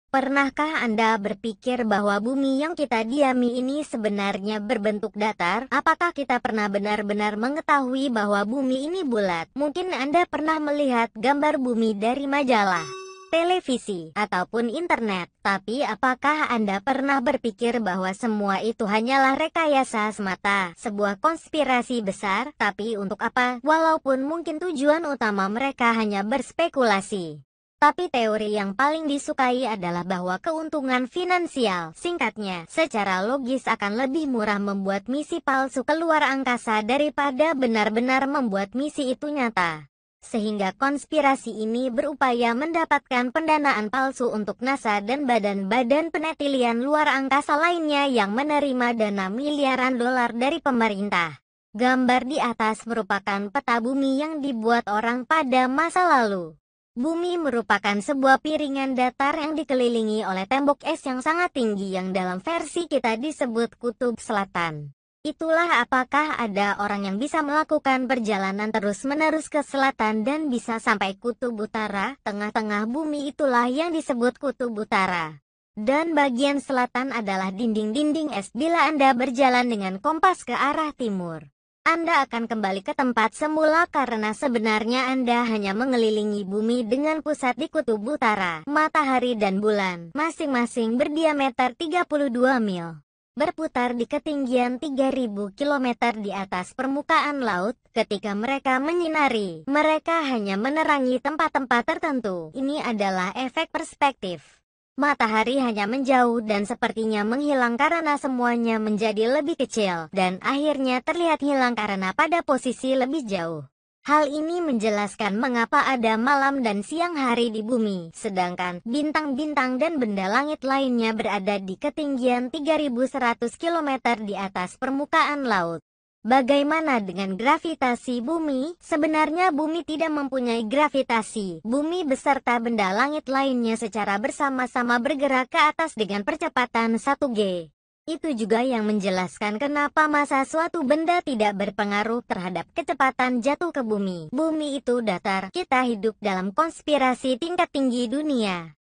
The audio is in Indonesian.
Pernahkah Anda berpikir bahwa bumi yang kita diami ini sebenarnya berbentuk datar? Apakah kita pernah benar-benar mengetahui bahwa bumi ini bulat? Mungkin Anda pernah melihat gambar bumi dari majalah, televisi, ataupun internet. Tapi apakah Anda pernah berpikir bahwa semua itu hanyalah rekayasa semata, sebuah konspirasi besar? Tapi untuk apa? Walaupun mungkin tujuan utama mereka hanya berspekulasi. Tapi teori yang paling disukai adalah bahwa keuntungan finansial, singkatnya, secara logis akan lebih murah membuat misi palsu keluar angkasa daripada benar-benar membuat misi itu nyata. Sehingga konspirasi ini berupaya mendapatkan pendanaan palsu untuk NASA dan badan-badan penelitian luar angkasa lainnya yang menerima dana miliaran dolar dari pemerintah. Gambar di atas merupakan peta bumi yang dibuat orang pada masa lalu. Bumi merupakan sebuah piringan datar yang dikelilingi oleh tembok es yang sangat tinggi yang dalam versi kita disebut kutub selatan. Itulah apakah ada orang yang bisa melakukan perjalanan terus-menerus ke selatan dan bisa sampai kutub utara. Tengah-tengah bumi itulah yang disebut kutub utara. Dan bagian selatan adalah dinding-dinding es. Bila Anda berjalan dengan kompas ke arah timur, Anda akan kembali ke tempat semula karena sebenarnya Anda hanya mengelilingi bumi dengan pusat di kutub utara. Matahari dan bulan masing-masing berdiameter 32 mil. Berputar di ketinggian 3000 km di atas permukaan laut. Ketika mereka menyinari, mereka hanya menerangi tempat-tempat tertentu. Ini adalah efek perspektif. Matahari hanya menjauh dan sepertinya menghilang karena semuanya menjadi lebih kecil, dan akhirnya terlihat hilang karena pada posisi lebih jauh. Hal ini menjelaskan mengapa ada malam dan siang hari di bumi, sedangkan bintang-bintang dan benda langit lainnya berada di ketinggian 3100 km di atas permukaan laut. Bagaimana dengan gravitasi bumi? Sebenarnya bumi tidak mempunyai gravitasi. Bumi beserta benda langit lainnya secara bersama-sama bergerak ke atas dengan percepatan 1G. Itu juga yang menjelaskan kenapa massa suatu benda tidak berpengaruh terhadap kecepatan jatuh ke bumi. Bumi itu datar. Kita hidup dalam konspirasi tingkat tinggi dunia.